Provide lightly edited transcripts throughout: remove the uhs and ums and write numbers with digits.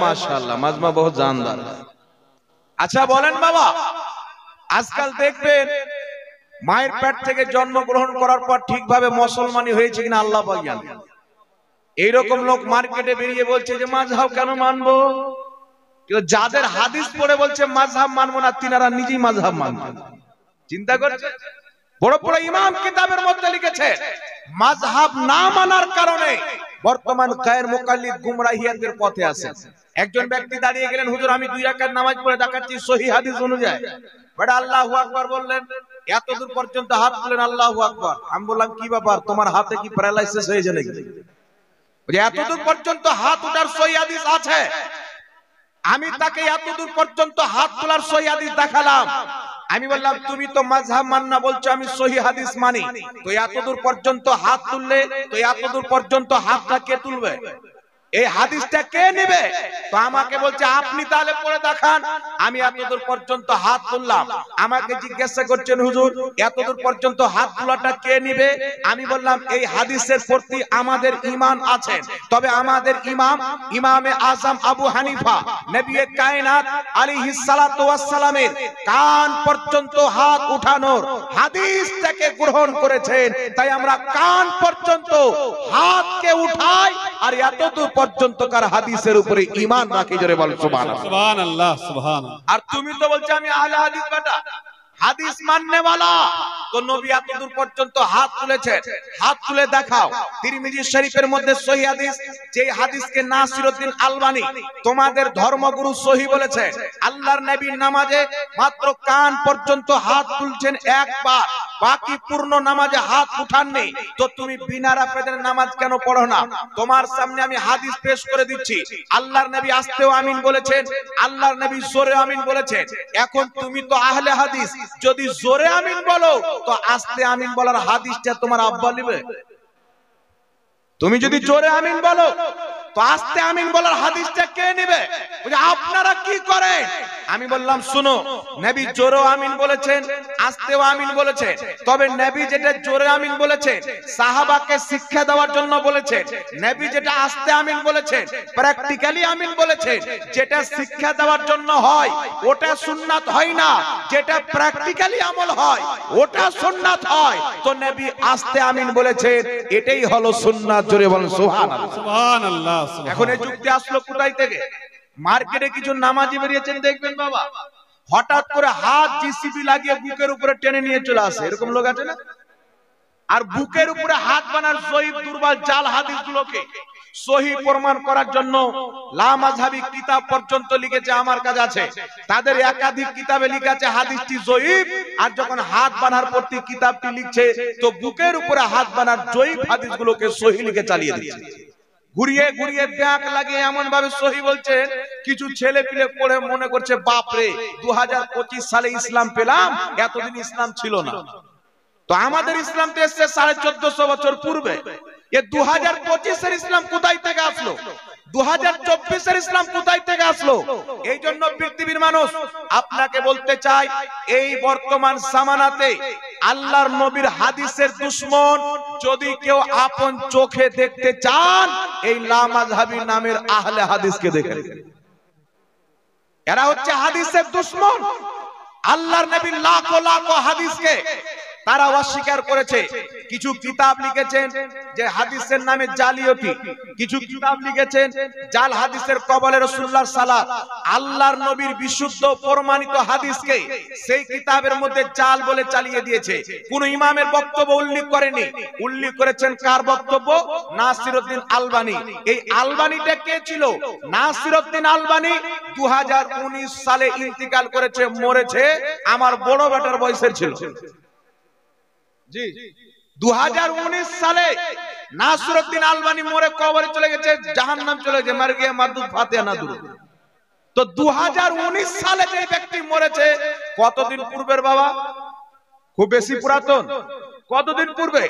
माशाल्लाह মাজমা बहुत जानदार। আচ্ছা বলেন বাবা, আজকাল দেখবেন মায়ের পেট থেকে জন্মগ্রহণ করার পর ঠিকভাবে মুসলমানি হয়েছে কিনা আল্লাহ পাক জানে। এইরকম লোক মার্কেটে বেরিয়ে বলছে যে মাযহাব কেন মানবো, কিন্তু যাদের হাদিস পড়ে বলছে মাযহাব মানবো না, তিনারা নিজেই মাযহাব মানছেন। চিন্তা করছে, বড় বড় ইমাম কিতাবের মধ্যে লিখেছে মাযহাব না মানার কারণে বর্তমান গায়ের মুকাল্লিদ গুমরাহিয়াতের পথে আছে। একজন ব্যক্তি দাঁড়িয়ে গেলেন, হুজুর আমি 2 রাকাত নামাজ পড়ে দেখাচ্ছি সহিহ হাদিস অনুযায়ী। বড় আল্লাহু আকবার বললেন, এত দূর পর্যন্ত হাত তুলেন আল্লাহু আকবার। আমি বললাম কি ব্যাপার, তোমার হাতে কি প্যারালাইসিস হয়েছে নাকি? বলে এত দূর পর্যন্ত হাত ওঠার সহিহ হাদিস আছে। আমি তাকে এত দূর পর্যন্ত হাত তোলার সহিহ হাদিস দেখালাম। আমি বললাম তুমি তো মাযহাব মান না বলছো, আমি সহিহ হাদিস মানি, তো এত দূর পর্যন্ত হাত তুললে তো এত দূর পর্যন্ত হাতটা কে তুলবে, এই হাদিসটা কে নেবে? তো আমাকে বলছে আপনি তাহলে পড়ে দেখান। আমি এতদূর পর্যন্ত হাত তুললাম, আমাকে জিজ্ঞাসা করছেন হুজুর এতদূর পর্যন্ত হাত তোলাটা কে নেবে? আমি বললাম এই হাদিসের প্রতি আমাদের ঈমান আছে, তবে আমাদের ইমামে আযম আবু হানিফা নবী কায়নাত আলাইহিস সালাতু ওয়াস সালামের কান পর্যন্ত হাত উঠানোর হাদিসটাকে গ্রহণ করেছেন, তাই আমরা কান পর্যন্ত হাতকে উঠাই আর এতদূর পর্যন্তকার হাদিসের উপরে ঈমান রাখি। জোরে বল সুবহানাল্লাহ। সুবহানাল্লাহ সুবহানাল্লাহ। আর তুমি তো বলছো আমি আহলে হাদিস বেটা, হাদিস মাননে वाला। তো নবী এতদূর পর্যন্ত হাত তুলেছেন, হাত তুলে দেখাও। তিরমিজি শরীফের মধ্যে সহিহ হাদিস, যে হাদিসকে নাসিরউদ্দিন আলবানী তোমাদের ধর্মগুরু সহিহ বলেছে, আল্লাহর নবী নামাজে মাত্র কান পর্যন্ত হাত তুলছেন একবার, বাকি পূর্ণ নামাজে হাত উঠাননি। তো তুমি বিনা রাফেদের নামাজ কেন পড়ো না? তোমার সামনে আমি হাদিস পেশ করে দিচ্ছি, আল্লাহর নবী আস্তেও আমিন বলেছেন, আল্লাহর নবী জোরে আমিন বলেছেন। এখন তুমি তো আহলে হাদিস, যদি জোরে আমিন বলো তো আস্তে আমিন বলার হাদিসটা তোমার আব্বা নেবে। তুমি যদি জোরে আমিন বলো তো আস্তে আমিন বলার হাদিসটা কে নেবে? আপনারা কি করেন? আমি বললাম শুনো, নবী জোরে আমিন বলেছেন, আস্তেও আমিন বলেছেন, তবে নবী যেটা জোরে আমিন বলেছেন সাহাবাকে শিক্ষা দেওয়ার জন্য বলেছেন, নবী যেটা আস্তে আমিন বলেছেন প্র্যাকটিক্যালি আমিন বলেছেন। যেটা শিক্ষা দেওয়ার জন্য হয় ওটা সুন্নাত হয় না, যেটা প্র্যাকটিক্যালি আমল হয় ওটা সুন্নাত হয়। তো নবী আস্তে আমিন বলেছেন, এটাই হলো সুন্নাত। জোরে বলেন সুবহানাল্লাহ। সুবহানাল্লাহ। এখন এই যুক্তি আসলো কোথায় থেকে? মার্কেটে কিছু নামাজি বেরিয়েছেন দেখবেন বাবা, হঠাৎ করে হাত জিসিবি লাগিয়ে বুকের উপরে টেনে নিয়ে চলে আসে, এরকম লোক আছে না? আর বুকের উপরে হাত বানার জয়ীফ দুর্বল জাল হাদিসগুলোকে সহিহ প্রমাণ করার জন্য লা মাযহাবি কিতাব পর্যন্ত লিখেছে, আমার কাছে আছে। তাদের একাধিক কিতাবে লেখা আছে হাদিসটি জয়ীফ, আর যখন হাত বানার প্রতি কিতাবটি লিখছে তো বুকের উপরে হাত বানার জয়ীফ হাদিসগুলোকে সহিহ লিখে চালিয়ে দিচ্ছে। ঘুরিয়ে ঘুরিয়ে ব্যাক লাগিয়ে এমন ভাবে সহিহ বলছেন, কিছু ছেলে পিলে পড়ে মনে করছে বাপ রে 2025 সালে ইসলাম পেলাম, এতদিন ইসলাম ছিল না। তো আমাদের ইসলাম তো এসেছে 1450 বছর পূর্বে। এ 2025 এর ইসলাম কোথায় থেকে আসলো? 2024 এর ইসলাম কোথায় থেকে আসলো? এই জন্য পৃথিবীর মানুষ আপনাকে বলতে চাই, এই বর্তমান জামানাতে আল্লাহর নবীর হাদিসের দুশমন যদি কেউ আপন চোখে দেখতে চান, এই লা মাযহাবী নামের আহলে হাদিসকে দেখেন। এরা হচ্ছে হাদিসের দুশমন। আল্লাহর নবীর লাখো লাখো হাদিসকে তারা অস্বীকার করেছে। কিছু কিতাব লিখেছেন যে হাদিসের নামে জালিয়াতি, কিছু কিতাব লিখেছেন জাল হাদিসের কবলে রাসূলুল্লাহ সাল্লাল্লাহু আলাইহি ওয়াসাল্লাম আল্লাহর নবীর বিশুদ্ধ প্রমাণিত হাদিসকে সেই কিতাবের মধ্যে জাল বলে চালিয়ে দিয়েছে। কোন ইমামের বক্তব্য উল্লেখ করেনি, উল্লেখ করেছেন কার বক্তব্য? নাসিরউদ্দিন আলবানী। এই আলবানীটা কে ছিল? নাসিরউদ্দিন আলবানী 2019 সালে ইন্তিকাল করেছে, মরেছে, আমার বড় বেটার বয়সের ছিল। জি 2019 সালে নাসিরউদ্দিন আলবানী মরে কবরে চলে গেছে, জাহান্নাম চলে গেছে, মার গিয়ে মাদুদ ফাতিহা না দুরুদ। তো 2019 সালে যে ব্যক্তি মরেছে কতদিন পূর্বের বাবা? খুব বেশি পুরাতন? কতদিন পূর্বে?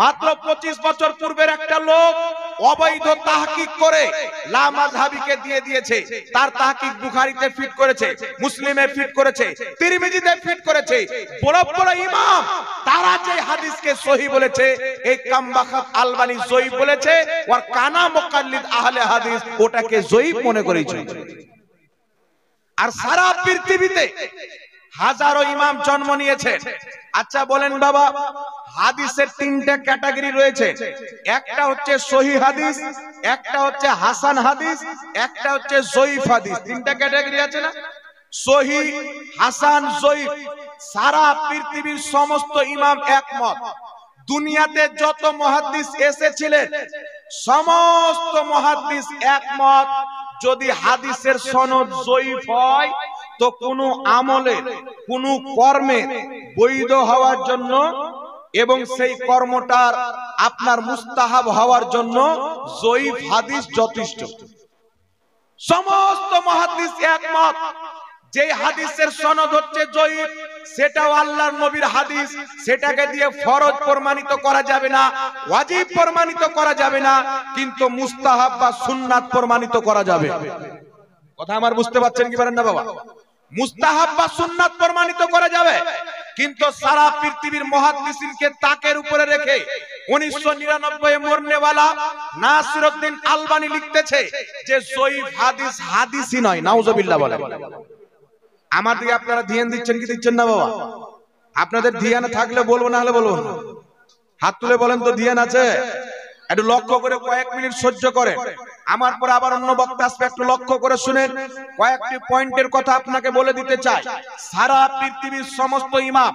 মাত্র 25 বছর পূর্বের একটা লোক অবৈধ তাহকিক করে লা মাযহাবিকে দিয়ে দিয়েছে। তার তাহকিক বুখারীতে ফিট করেছে, মুসলিমে ফিট করেছে, তিরমিজিতে ফিট করেছে। বড় বড় ইমাম তারা যে হাদিসকে সহিহ বলেছে, এই কামবাখাত আলবানী জয়ীফ বলেছে, ওর কানা মুকাল্লিদ আহলে হাদিস ওটাকে জয়ীফ মনে করেছে। আর সারা পৃথিবীতে হাজারো ইমাম জন্ম নিয়েছে। আচ্ছা বলেন বাবা, হাদিসের তিনটা ক্যাটাগরি রয়েছে। একটা হচ্ছে সহিহ হাদিস, একটা হচ্ছে হাসান হাদিস, একটা হচ্ছে জয়ীফ হাদিস। তিনটা ক্যাটাগরি আছে না? সহিহ, হাসান, জয়ীফ। সারা পৃথিবীর সমস্ত ইমাম একমত। দুনিয়াতে যত মুহাদ্দিস এসেছিলেন সমস্ত মুহাদ্দিস একমত, যদি হাদিসের সনদ জয়ীফ হয় তো কোনো আমলে, কোনো কর্মে বৈধ হওয়ার জন্য এবং সেই কর্মটার আপনার মুস্তাহাব হওয়ার জন্য জয়ীফ হাদিস যথেষ্ট। সমস্ত মুহাদ্দিস একমত যে হাদিসের সনদ হচ্ছে জয়ীফ, সেটাও আল্লাহর নবীর হাদিস, সেটাকে দিয়ে ফরজ প্রমাণিত করা যাবে না, ওয়াজিব প্রমাণিত করা যাবে না, কিন্তু মুস্তাহাব বা সুন্নাত প্রমাণিত করা যাবে। কথা আমার বুঝতে পারছেন কি পারেন না বাবা? মুস্তাহাব বা সুন্নাত প্রমাণিত করা যাবে, কিন্তু সারা পৃথিবীর মুহাদ্দিসিনকে তাকের উপরে রেখে 1999 মরনেওয়ালা নাসিরউদ্দিন আলবানী লিখতেছে যে জয়ীফ হাদিস হাদিসই নয়। নাউজুবিল্লাহ বলেন। আমার দিকে আপনারা ধ্যান দিচ্ছেন কি দিচ্ছেন না বাবা? আপনাদের ধ্যান থাকলে বলবো, না হলে বলবো না। হাত তুলে বলেন তো ধ্যান আছে? একটু লক্ষ্য করে কয়েক মিনিট সহ্য করে আমার পর আবার অন্য বক্তা আসবে, একটু লক্ষ্য করে শুনেন। কয়েকটি পয়েন্টের কথা আপনাকে বলে দিতে চাই। সারা পৃথিবীর সমস্ত ইমাম,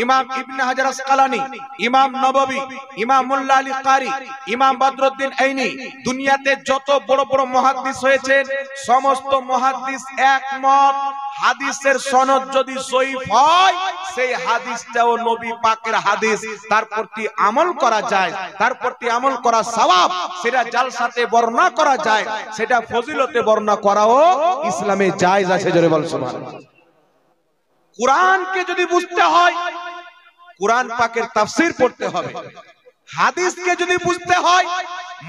ইমাম ইবনে হাজার আসকালানী, ইমাম নববী, ইমাম মোল্লা আলী কারি, ইমাম বদরুদ্দিন আইনি, দুনিয়াতে যত বড় বড় মুহাদ্দিস হয়েছেন সমস্ত মুহাদ্দিস একমত, হাদিসের সনদ যদি সহিহ হয় সেই হাদিসটাও নবী পাকের হাদিস, তার প্রতি আমল করা যায়, তার প্রতি আমল করা সওয়াব, সেটা জালসাতে বর্ণনা করা যায়, সেটা ফজিলতে বর্ণনা করাও ইসলামে জায়েজ আছে। জোরে বল সুবহানাল্লাহ। কোরআনকে যদি বুঝতে হয় কোরআন পাকের তাফসীর পড়তে হবে। হাদিসকে যদি বুঝতে হয়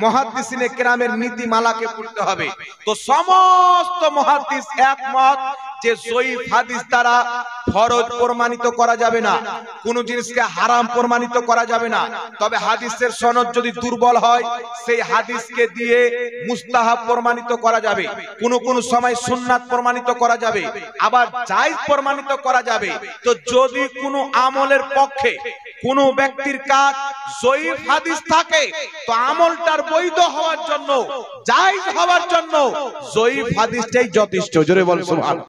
মুহাদ্দিসিনে কেরামের নীতিমালাকে পড়তে হবে। তো সমস্ত মুহাদ্দিস একমত যে জয়ীফ হাদিস দ্বারা ফরজ প্রমাণিত করা যাবে না, কোন জিনিসকে হারাম প্রমাণিত করা যাবে না। তবে হাদিসের সনদ যদি দুর্বল হয় সেই হাদিসকে দিয়ে মুস্তাহাব প্রমাণিত করা যাবে, কোন কোন সময় সুন্নাত প্রমাণিত করা যাবে, আবার জায়েজ প্রমাণিত করা যাবে। তো যদি কোনো আমলের পক্ষে কোন ব্যক্তির কাজ জয়ীফ হাদিস থাকে তো আমলটার বৈধ হওয়ার জন্য, জায়েজ হওয়ার জন্য জয়ীফ হাদিসটাই যথেষ্ট। জোরে বল সুবহানাল্লাহ।